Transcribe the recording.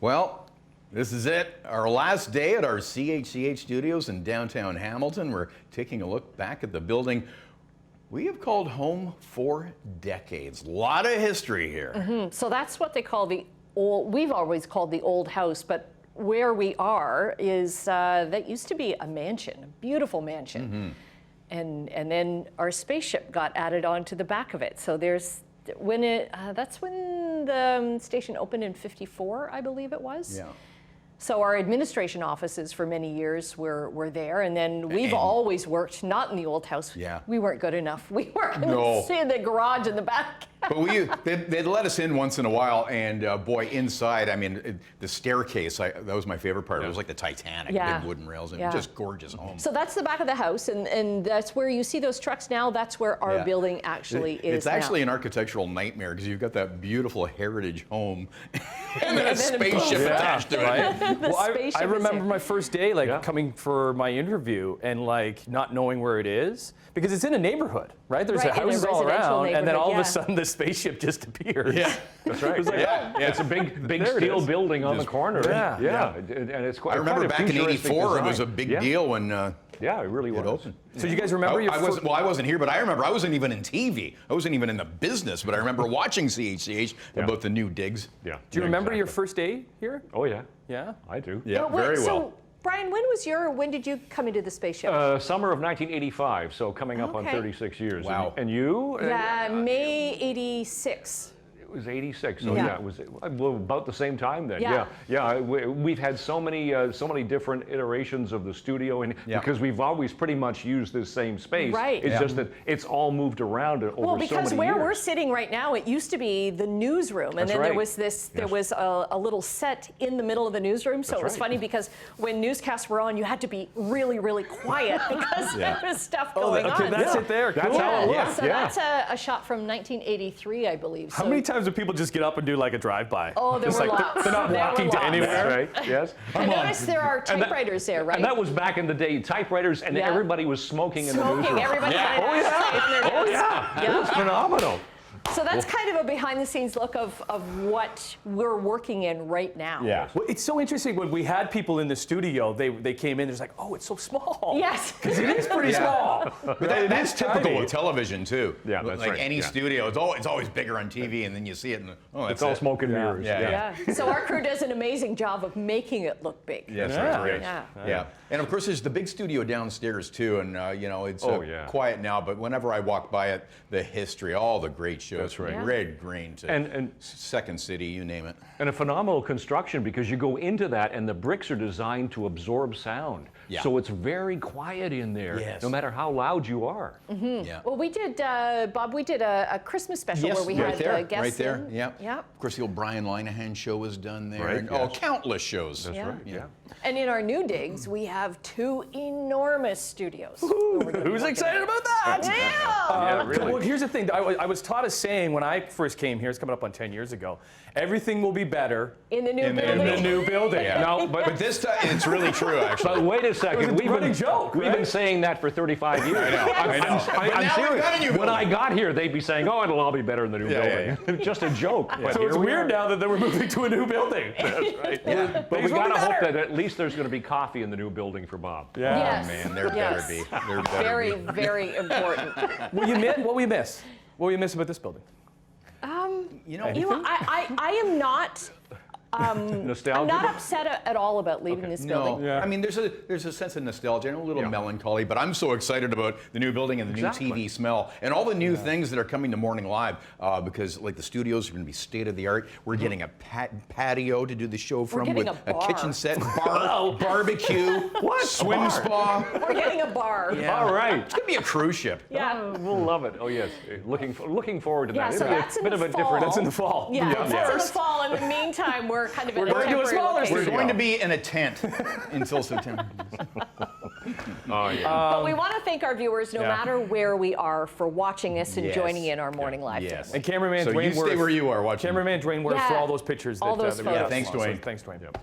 Well, this is it. Our last day at our CHCH Studios in downtown Hamilton. We're taking a look back at the building we have called home for decades. A lot of history here. So that's what they call the old, we've always called the old house, but where we are is, that used to be a mansion, a beautiful mansion. And then our spaceship got added onto the back of it. So there's, that's when the station opened in '54, I believe it was. Yeah. So our administration offices for many years were there, and then we've always worked, not in the old house. Yeah. We weren't good enough. We worked in the garage in the back. But they'd let us in once in a while, and boy, inside, I mean, the staircase, that was my favorite part. It was like the Titanic, big wooden rails, and just gorgeous home. So that's the back of the house, and that's where you see those trucks now. That's where our building actually is. It's actually an architectural nightmare, because you've got that beautiful heritage home and then a spaceship attached to it. Well, I remember my first day, coming for my interview and not knowing where it is, because it's in a neighborhood, right? There's houses all around, and then all of a sudden the spaceship just appears. Yeah, that's right. It's like, it's a big steel building on the corner. And it's quite. I remember back in '84, it was a big deal when it really was. It opened. So you guys remember I wasn't here, but I remember I wasn't even in TV. I wasn't even in the business, but I remember watching CHCH about the new digs. Yeah. Do you remember your first day here? Oh yeah. Yeah. I do. Yeah, very well. So, Brian, when did you come into the spaceship? Summer of 1985, so coming up on 36 years. Wow. And you? May '86. It was '86, so it was about the same time then. We've had so many different iterations of the studio, and because we've always pretty much used this same space. Right. It's just that it's all moved around over so many years. Well, because where we're sitting right now, it used to be the newsroom, and then there was there was a little set in the middle of the newsroom. So it was funny because when newscasts were on, you had to be really, really quiet because there was stuff going on. That's it there. That's how it looks. So that's a shot from 1983, I believe. How many times do people just get up and do a drive-by? Oh, there were lots. They're not walking to anywhere. That's right. Yes. I noticed there are typewriters there, right? And that was back in the day, typewriters, and everybody was smoking in the newsroom. Everybody had Oh yeah. It was phenomenal. So that's kind of a behind-the-scenes look of what we're working in right now. Yeah. Well, it's so interesting when we had people in the studio, they came in, they're like, oh, it's so small. Yes. Because it is pretty small. But it is typical with television too. Yeah, that's like right. any studio, it's always bigger on TV, and then you see it, and it's all smoke and mirrors. Yeah. So our crew does an amazing job of making it look big. Yes, yeah. And of course, there's the big studio downstairs too, and it's quiet now. But whenever I walk by it, the history, all the great shows, that's right. Red, Green to and Second City, you name it. And a phenomenal construction, because you go into that and the bricks are designed to absorb sound. Yeah. So it's very quiet in there, no matter how loud you are. Yeah. Well, we did, Bob, we did a Christmas special where we had guests right there. in. Yeah. Of course, the old Brian Linehan show was done there. Right, And, countless shows. That's right. Yeah. And in our new digs, we have 2 enormous studios. Who's excited about that? Yeah. Really. Well, here's the thing. I was taught a saying when I first came here. It's coming up on 10 years ago. Everything will be better In the new building. in the new building. Yeah. No, But this time, it's really true, actually. But wait a second. It was a running joke, We've been saying that for 35 years. I know. I'm now we've serious. got a new When building. I got here, they'd be saying, "Oh, it'll all be better in the new building." Just a joke. But So here it's we weird are. now that we're moving to a new building. That's right. Yeah. But we Things will be gotta hope better. that at least there's going to be coffee in the new building for Bob. Yeah. Yes. Oh, man, there better be. There better Very, be. very important. What will you miss? What will you miss about this building? You know, I am not. Nostalgia. I'm not upset at all about leaving this building. No, I mean there's a sense of nostalgia and a little melancholy, but I'm so excited about the new building and the new TV smell and all the new things that are coming to Morning Live because like the studios are going to be state of the art. We're getting a patio to do the show from with getting a kitchen set, barbecue, swim spa. We're getting a bar. Yeah. All right. It's going to be a cruise ship. Yeah. We'll love it. Oh yes, looking forward to Yeah, that. so It'll be that's a in bit the of a fall. different. That's in the fall. Yeah, that's in the fall. In the meantime, we're kind of in a going to do a temporary smaller location. We're going to be in a tent until September. Oh yeah. But we want to thank our viewers, no matter where we are, for watching us and joining in our morning live. Yes. And cameraman So Dwayne you Worth. stay where you are watching. Cameraman Dwayne Worth for Yeah. all those pictures. All those that we have. photos. Thanks, Dwayne. Thanks, Dwayne.